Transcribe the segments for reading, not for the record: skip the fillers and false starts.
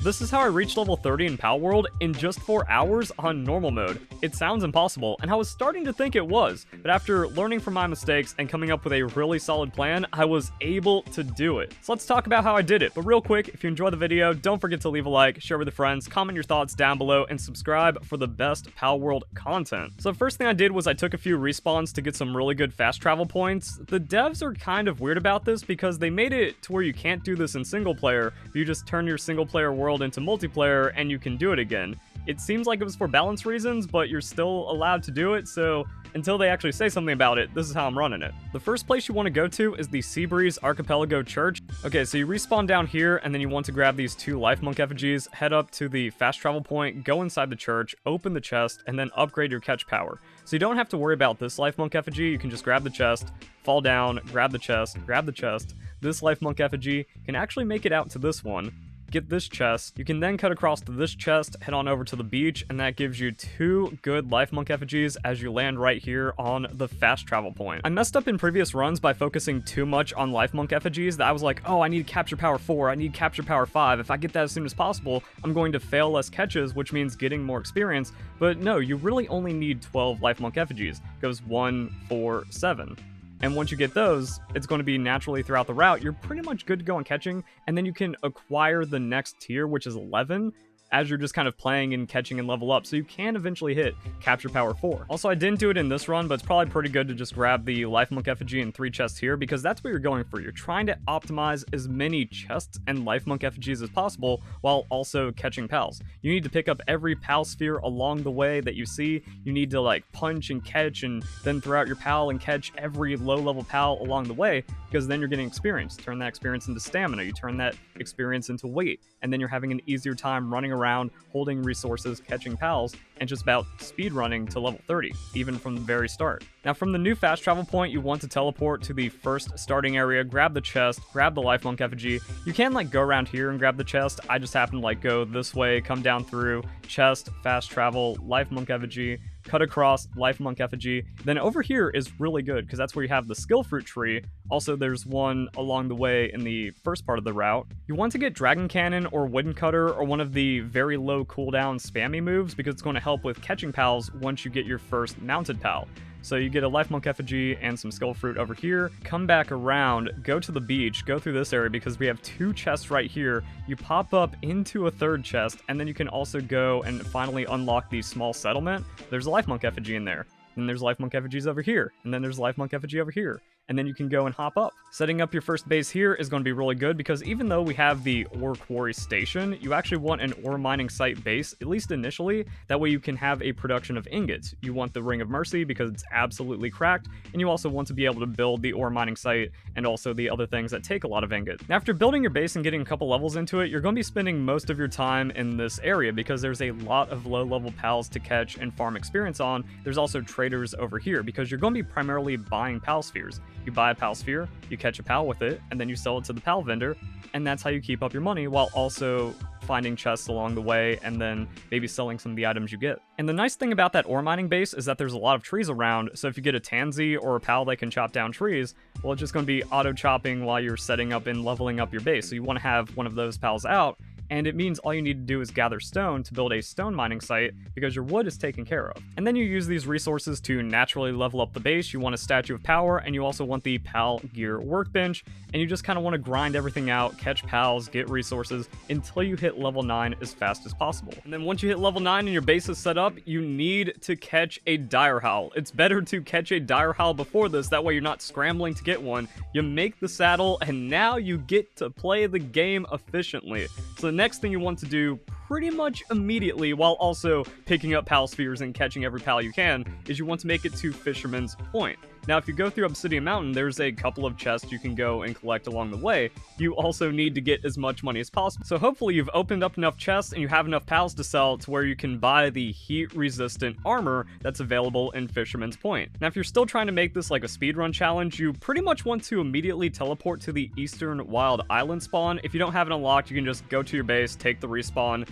This is how I reached level 30 in Palworld in just 4 hours on normal mode. It sounds impossible, and I was starting to think it was, but after learning from my mistakes and coming up with a really solid plan, I was able to do it. So let's talk about how I did it, but real quick, if you enjoyed the video, don't forget to leave a like, share with your friends, comment your thoughts down below, and subscribe for the best Palworld content. So the first thing I did was I took a few respawns to get some really good fast travel points. The devs are kind of weird about this because they made it to where you can't do this in single player, but you just turn your single player world into multiplayer and you can do it again. It seems like it was for balance reasons, but you're still allowed to do it, so until they actually say something about it, this is how I'm running it. The first place you want to go to is the Seabreeze Archipelago Church. Okay, so you respawn down here, and then you want to grab these 2 life monk effigies, head up to the fast travel point, go inside the church, open the chest, and then upgrade your catch power. So you don't have to worry about this life monk effigy, you can just grab the chest, fall down, grab the chest, grab the chest. This life monk effigy can actually make it out to this one. Get this chest. You can then cut across to this chest, head on over to the beach, and that gives you 2 good life monk effigies as you land right here on the fast travel point. I messed up in previous runs by focusing too much on life monk effigies that I was like, oh, I need capture power 4, I need capture power 5. If I get that as soon as possible, I'm going to fail less catches, which means getting more experience. But no, you really only need 12 life monk effigies. It goes 1, 4, 7. And once you get those, it's going to be naturally throughout the route. You're pretty much good to go on catching, and then you can acquire the next tier, which is 11, as you're just kind of playing and catching and level up, so you can eventually hit capture power 4. Also, I didn't do it in this run, but it's probably pretty good to just grab the life monk effigy and 3 chests here, because that's what you're going for. You're trying to optimize as many chests and life monk effigies as possible while also catching pals. You need to pick up every pal sphere along the way that you see. You need to like punch and catch and then throw out your pal and catch every low level pal along the way, because then you're getting experience. Turn that experience into stamina, you turn that experience into weight, and then you're having an easier time running around, holding resources, catching pals, and just about speed running to level 30, even from the very start. Now from the new fast travel point, you want to teleport to the first starting area, grab the chest, grab the life monk effigy. You can like go around here and grab the chest. I just happen to like go this way, come down through, chest, fast travel, life monk effigy, cut across, life monk effigy. Then over here is really good because that's where you have the skill fruit tree. Also, there's one along the way in the first part of the route. You want to get dragon cannon or wooden cutter or one of the very low cooldown spammy moves because it's going to help with catching pals once you get your first mounted pal. So you get a life monk effigy and some skill fruit over here, come back around, go to the beach, go through this area because we have 2 chests right here. You pop up into a 3rd chest, and then you can also go and finally unlock the small settlement. There's a life monk effigy in there. And there's life monk effigies over here, and then there's life monk effigy over here, and then you can go and hop up. Setting up your first base here is going to be really good because even though we have the ore quarry station, you actually want an ore mining site base, at least initially. That way you can have a production of ingots. You want the Ring of Mercy because it's absolutely cracked, and you also want to be able to build the ore mining site and also the other things that take a lot of ingot. Now, after building your base and getting a couple levels into it, you're going to be spending most of your time in this area because there's a lot of low level pals to catch and farm experience on. There's also traders over here because you're going to be primarily buying pal spheres. You buy a pal sphere, you catch a pal with it, and then you sell it to the pal vendor, and that's how you keep up your money while also finding chests along the way and then maybe selling some of the items you get. And the nice thing about that ore mining base is that there's a lot of trees around, so if you get a tansy or a pal that can chop down trees, well, it's just going to be auto chopping while you're setting up and leveling up your base. So you want to have one of those pals out, and it means all you need to do is gather stone to build a stone mining site because your wood is taken care of. And then you use these resources to naturally level up the base. You want a statue of power, and you also want the pal gear workbench, and you just kind of want to grind everything out, catch pals, get resources until you hit level 9 as fast as possible. And then once you hit level 9 and your base is set up, you need to catch a dire howl. It's better to catch a dire howl before this, that way you're not scrambling to get one. You make the saddle, and now you get to play the game efficiently. So the next thing you want to do pretty much immediately, while also picking up pal spheres and catching every pal you can, is you want to make it to Fisherman's Point. Now, if you go through Obsidian Mountain, there's a couple of chests you can go and collect along the way. You also need to get as much money as possible. So hopefully you've opened up enough chests and you have enough pals to sell to where you can buy the heat-resistant armor that's available in Fisherman's Point. Now, if you're still trying to make this like a speedrun challenge, you pretty much want to immediately teleport to the Eastern Wild Island spawn. If you don't have it unlocked, you can just go to your base, take the respawn,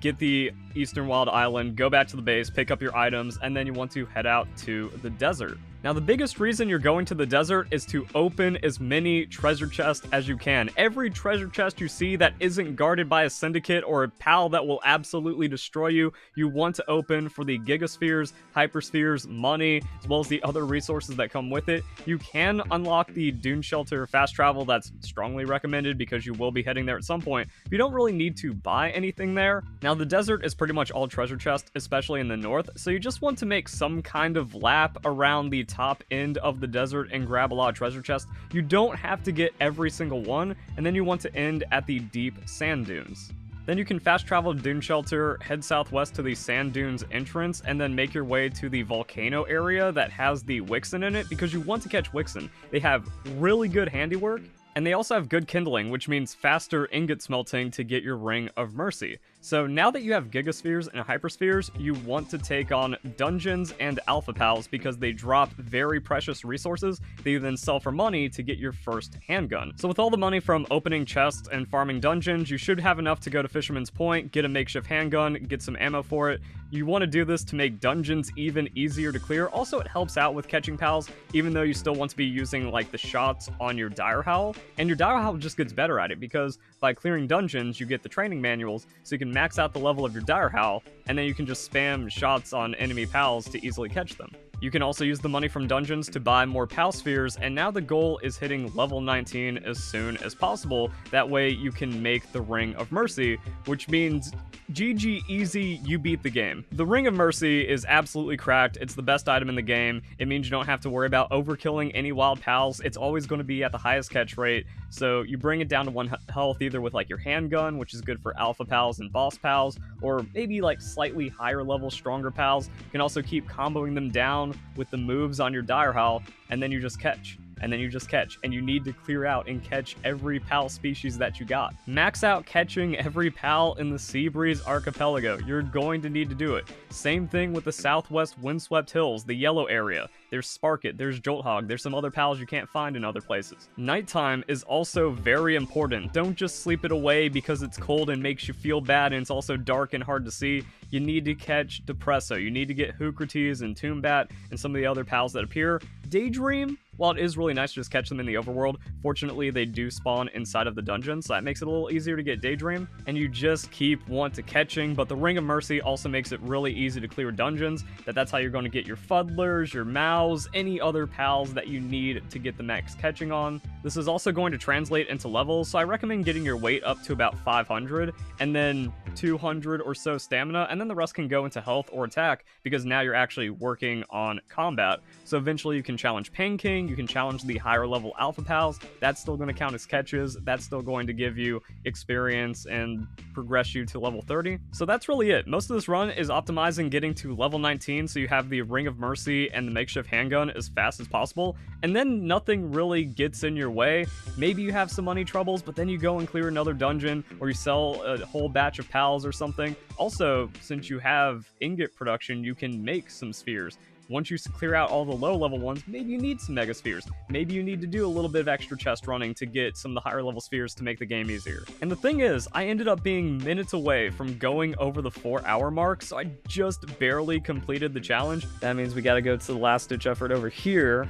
get the Eastern Wild Island, go back to the base, pick up your items, and then you want to head out to the desert. Now, the biggest reason you're going to the desert is to open as many treasure chests as you can. Every treasure chest you see that isn't guarded by a syndicate or a pal that will absolutely destroy you, you want to open for the gigaspheres, hyperspheres, money, as well as the other resources that come with it. You can unlock the Dune Shelter fast travel. That's strongly recommended because you will be heading there at some point. But you don't really need to buy anything there. Now, the desert is pretty much all treasure chests, especially in the north, so you just want to make some kind of lap around the top end of the desert and grab a lot of treasure chests. You don't have to get every single one, and then you want to end at the deep sand dunes. Then you can fast travel to Dune Shelter, head southwest to the Sand Dunes entrance, and then make your way to the volcano area that has the Wixen in it, because you want to catch Wixen. They have really good handiwork, and they also have good kindling, which means faster ingot smelting to get your Ring of Mercy. So now that you have gigaspheres and hyperspheres, you want to take on dungeons and alpha pals because they drop very precious resources that you then sell for money to get your first handgun. So with all the money from opening chests and farming dungeons, you should have enough to go to Fisherman's Point, get a makeshift handgun, get some ammo for it. You want to do this to make dungeons even easier to clear. Also, it helps out with catching pals, even though you still want to be using like the shots on your Dire Howl. And your Dire Howl just gets better at it because by clearing dungeons, you get the training manuals, so you can max out the level of your Dire Howl, and then you can just spam shots on enemy pals to easily catch them. You can also use the money from dungeons to buy more pal spheres, and now the goal is hitting level 19 as soon as possible. That way you can make the Ring of Mercy, which means GG easy, you beat the game. The Ring of Mercy is absolutely cracked. It's the best item in the game. It means you don't have to worry about overkilling any wild pals. It's always going to be at the highest catch rate, so you bring it down to 1 health either with like your handgun, which is good for alpha pals and boss pals, or maybe like slightly higher level, stronger pals. You can also keep comboing them down with the moves on your Dire Howl, and then you just catch. And then you just catch, and you need to clear out and catch every pal species that you got. Max out catching every pal in the Seabreeze Archipelago. You're going to need to do it. Same thing with the Southwest Windswept Hills, the yellow area. There's Sparkit, there's Jolthog, there's some other pals you can't find in other places. Nighttime is also very important. Don't just sleep it away because it's cold and makes you feel bad and it's also dark and hard to see. You need to catch Depresso. You need to get Hoocrates and Toombat and some of the other pals that appear. Daydream, while it is really nice to just catch them in the overworld, fortunately they do spawn inside of the dungeon, so that makes it a little easier to get Daydream, and you just keep want to catching. But the Ring of Mercy also makes it really easy to clear dungeons. That's how you're going to get your Fuddlers, your Mows, any other pals that you need to get the max catching on. This is also going to translate into levels, so I recommend getting your weight up to about 500, and then 200 or so stamina, and then the rest can go into health or attack, because now you're actually working on combat. So eventually you can challenge Pain King, you can challenge the higher level alpha pals. That's still going to count as catches. That's still going to give you experience and progress you to level 30. So that's really it. Most of this run is optimizing getting to level 19 so you have the Ring of Mercy and the makeshift handgun as fast as possible, and then nothing really gets in your way. Maybe you have some money troubles, but then you go and clear another dungeon, or you sell a whole batch of pals or something. Also, since you have ingot production, you can make some spheres. Once you clear out all the low-level ones, maybe you need some mega spheres. Maybe you need to do a little bit of extra chest running to get some of the higher-level spheres to make the game easier. And the thing is, I ended up being minutes away from going over the 4-hour mark, so I just barely completed the challenge. That means we gotta go to the last-ditch effort over here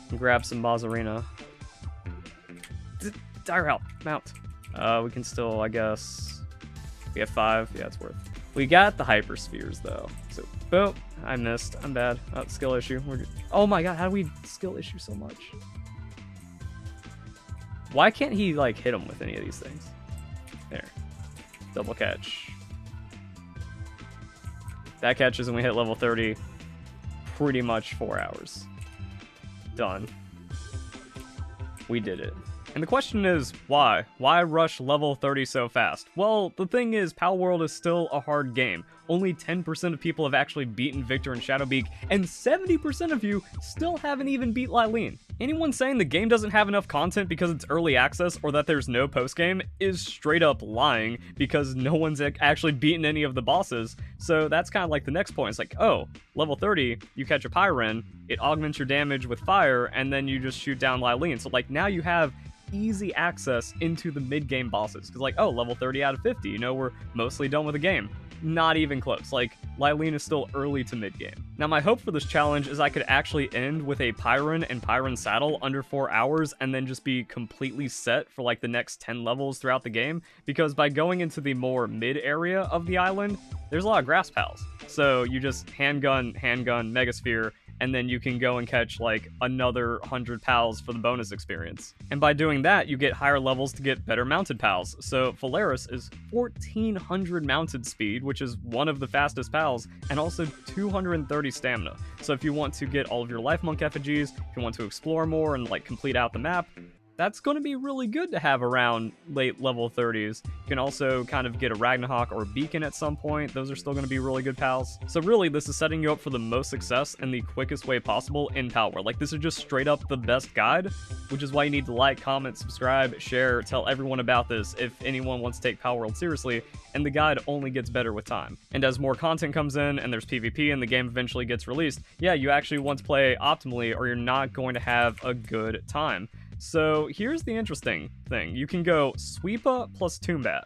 and grab some Bozzarina. Dire Howl, mount. We can still, I guess... We have 5. Yeah, it's worth. We got the hyperspheres, though. So, boom. I missed. I'm bad. Skill issue. Oh my god, how do we skill issue so much? Why can't he, like, hit him with any of these things? There. Double catch. That catches and we hit level 30. Pretty much 4 hours. Done. We did it. And the question is, why? Why rush level 30 so fast? Well, the thing is, Palworld is still a hard game. Only 10% of people have actually beaten Victor and Shadowbeak, and 70% of you still haven't even beat Lylene. Anyone saying the game doesn't have enough content because it's early access or that there's no postgame is straight up lying, because no one's actually beaten any of the bosses. So that's kind of like the next point. It's like, oh, level 30, you catch a Pyren, it augments your damage with fire, and then you just shoot down Lylene. So like now you have easy access into the mid-game bosses. Because like, oh, level 30 out of 50, you know, we're mostly done with the game. Not even close. Like, Lylene is still early to mid-game. Now, my hope for this challenge is I could actually end with a Pyron and Pyron saddle under 4 hours and then just be completely set for like the next 10 levels throughout the game, because by going into the more mid area of the island, there's a lot of grass pals. So you just handgun, megasphere, and then you can go and catch like another 100 pals for the bonus experience. And by doing that, you get higher levels to get better mounted pals. So Phalaris is 1400 mounted speed, which is one of the fastest pals, and also 230 stamina. So if you want to get all of your life monk effigies, if you want to explore more and like complete out the map, that's going to be really good to have around late level 30s. You can also kind of get a Ragnarok or a Beacon at some point. Those are still going to be really good pals. So really, this is setting you up for the most success in the quickest way possible in Palworld. Like, this is just straight up the best guide, which is why you need to like, comment, subscribe, share, tell everyone about this if anyone wants to take Palworld seriously, and the guide only gets better with time. And as more content comes in, and there's PvP, and the game eventually gets released, yeah, you actually want to play optimally, or you're not going to have a good time. So here's the interesting thing. You can go Sweepa plus Toombat,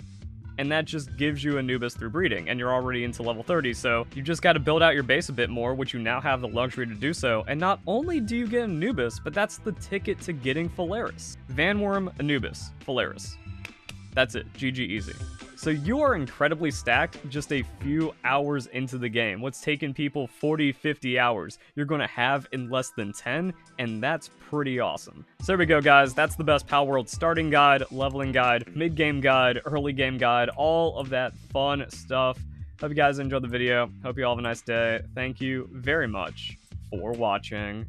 and that just gives you Anubis through breeding, and you're already into level 30, so you just got to build out your base a bit more, which you now have the luxury to do so, and not only do you get Anubis, but that's the ticket to getting Phalaris. Vanworm, Anubis, Phalaris. That's it. GG easy. So you are incredibly stacked just a few hours into the game. What's taken people 40, 50 hours, you're going to have in less than 10, and that's pretty awesome. So there we go, guys. That's the best Palworld starting guide, leveling guide, mid-game guide, early game guide, all of that fun stuff. Hope you guys enjoyed the video. Hope you all have a nice day. Thank you very much for watching.